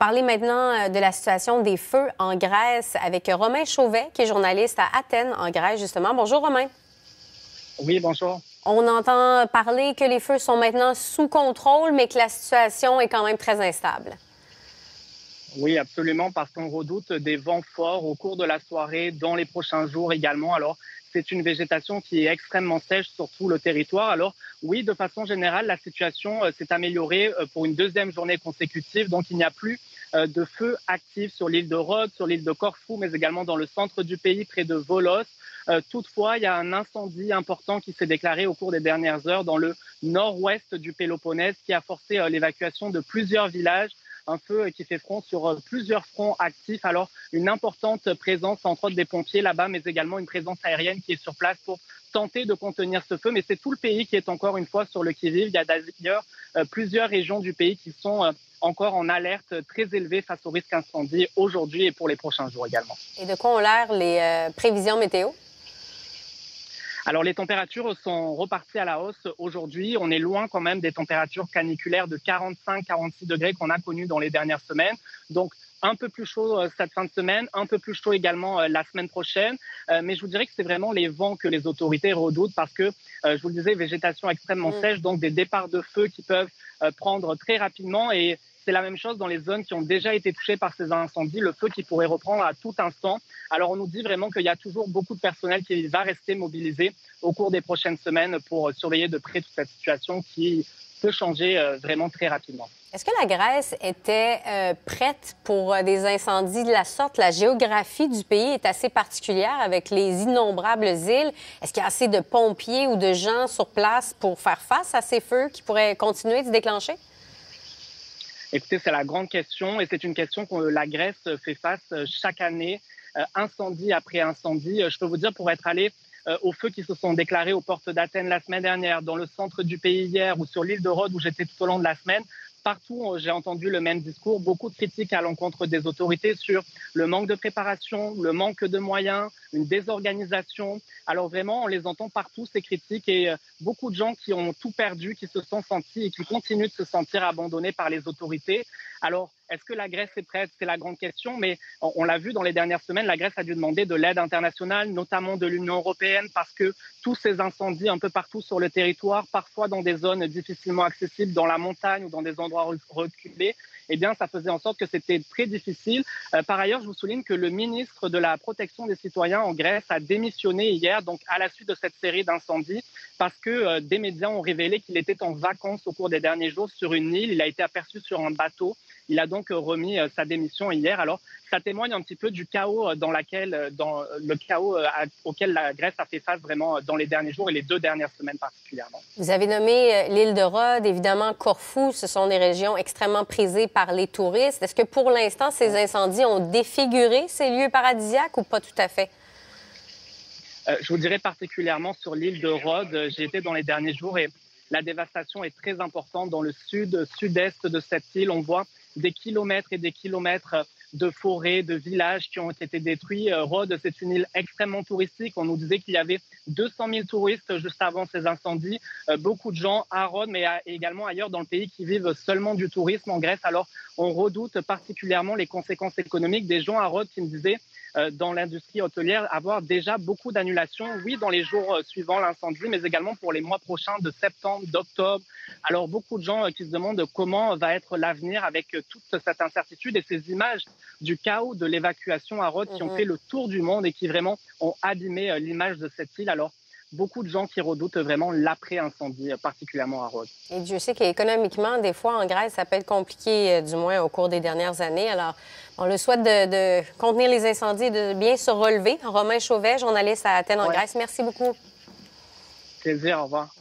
parler maintenant de la situation des feux en Grèce avec Romain Chauvet, qui est journaliste à Athènes, en Grèce, justement. Bonjour, Romain. Oui, bonjour. On entend parler que les feux sont maintenant sous contrôle, mais que la situation est quand même très instable. Oui, absolument, parce qu'on redoute des vents forts au cours de la soirée, dans les prochains jours également. Alors, c'est une végétation qui est extrêmement sèche sur tout le territoire. Alors, oui, de façon générale, la situation s'est améliorée pour une deuxième journée consécutive. Donc, il n'y a plus de feux actifs sur l'île de Rhodes, sur l'île de Corfou, mais également dans le centre du pays, près de Volos. Toutefois, il y a un incendie important qui s'est déclaré au cours des dernières heures dans le nord-ouest du Péloponnèse, qui a forcé l'évacuation de plusieurs villages. Un feu qui fait front sur plusieurs fronts actifs. Alors, une importante présence, entre autres des pompiers là-bas, mais également une présence aérienne qui est sur place pour tenter de contenir ce feu. Mais c'est tout le pays qui est encore une fois sur le qui-vive. Il y a d'ailleurs plusieurs régions du pays qui sont encore en alerte très élevée face au risque incendie aujourd'hui et pour les prochains jours également. Et de quoi ont l'air les prévisions météo? Alors, les températures sont reparties à la hausse aujourd'hui. On est loin quand même des températures caniculaires de 45-46 degrés qu'on a connues dans les dernières semaines. Donc, un peu plus chaud cette fin de semaine, un peu plus chaud également la semaine prochaine. Mais je vous dirais que c'est vraiment les vents que les autorités redoutent parce que, je vous le disais, végétation extrêmement sèche, donc des départs de feu qui peuvent prendre très rapidement. Et c'est la même chose dans les zones qui ont déjà été touchées par ces incendies, le feu qui pourrait reprendre à tout instant. Alors, on nous dit vraiment qu'il y a toujours beaucoup de personnel qui va rester mobilisé au cours des prochaines semaines pour surveiller de près toute cette situation qui peut changer vraiment très rapidement. Est-ce que la Grèce était prête pour des incendies de la sorte? La géographie du pays est assez particulière avec les innombrables îles. Est-ce qu'il y a assez de pompiers ou de gens sur place pour faire face à ces feux qui pourraient continuer de se déclencher? Écoutez, c'est la grande question et c'est une question que la Grèce fait face chaque année, incendie après incendie. Je peux vous dire, pour être allé aux feux qui se sont déclarés aux portes d'Athènes la semaine dernière, dans le centre du pays hier ou sur l'île de Rhodes où j'étais tout au long de la semaine, partout, j'ai entendu le même discours, beaucoup de critiques à l'encontre des autorités sur le manque de préparation, le manque de moyens, une désorganisation. Alors vraiment, on les entend partout, ces critiques, et beaucoup de gens qui ont tout perdu, qui se sont sentis et qui continuent de se sentir abandonnés par les autorités. Alors, est-ce que la Grèce est prête? C'est la grande question, mais on l'a vu dans les dernières semaines, la Grèce a dû demander de l'aide internationale, notamment de l'Union européenne, parce que tous ces incendies un peu partout sur le territoire, parfois dans des zones difficilement accessibles, dans la montagne ou dans des endroits reculés, eh bien, ça faisait en sorte que c'était très difficile. Par ailleurs, je vous souligne que le ministre de la Protection des citoyens en Grèce a démissionné hier, donc à la suite de cette série d'incendies, parce que des médias ont révélé qu'il était en vacances au cours des derniers jours sur une île. Il a été aperçu sur un bateau. Il a donc remis sa démission hier. Alors, ça témoigne un petit peu du chaos auquel la Grèce a fait face vraiment dans les derniers jours et les 2 dernières semaines particulièrement. Vous avez nommé l'île de Rhodes, évidemment Corfou. Ce sont des régions extrêmement prisées par les touristes. Est-ce que pour l'instant, ces incendies ont défiguré ces lieux paradisiaques ou pas tout à fait? Je vous dirais particulièrement sur l'île de Rhodes. J'ai été dans les derniers jours et la dévastation est très importante dans le sud-est de cette île. On voit des kilomètres et des kilomètres de forêts, de villages qui ont été détruits. Rhodes, c'est une île extrêmement touristique. On nous disait qu'il y avait 200 000 touristes juste avant ces incendies. Beaucoup de gens à Rhodes, mais également ailleurs dans le pays qui vivent seulement du tourisme en Grèce. Alors, on redoute particulièrement les conséquences économiques des gens à Rhodes qui me disaient dans l'industrie hôtelière avoir déjà beaucoup d'annulations, oui, dans les jours suivant l'incendie, mais également pour les mois prochains de septembre, d'octobre. Alors, beaucoup de gens qui se demandent comment va être l'avenir avec toute cette incertitude et ces images du chaos de l'évacuation à Rhodes qui ont fait le tour du monde et qui vraiment ont abîmé l'image de cette île. Alors, beaucoup de gens qui redoutent vraiment l'après-incendie, particulièrement à Rhodes. Et Dieu sait qu'économiquement, des fois, en Grèce, ça peut être compliqué, du moins au cours des dernières années. Alors, on le souhaite de contenir les incendies et de bien se relever. Romain Chauvet, journaliste à Athènes, en Grèce, merci beaucoup. Plaisir, au revoir.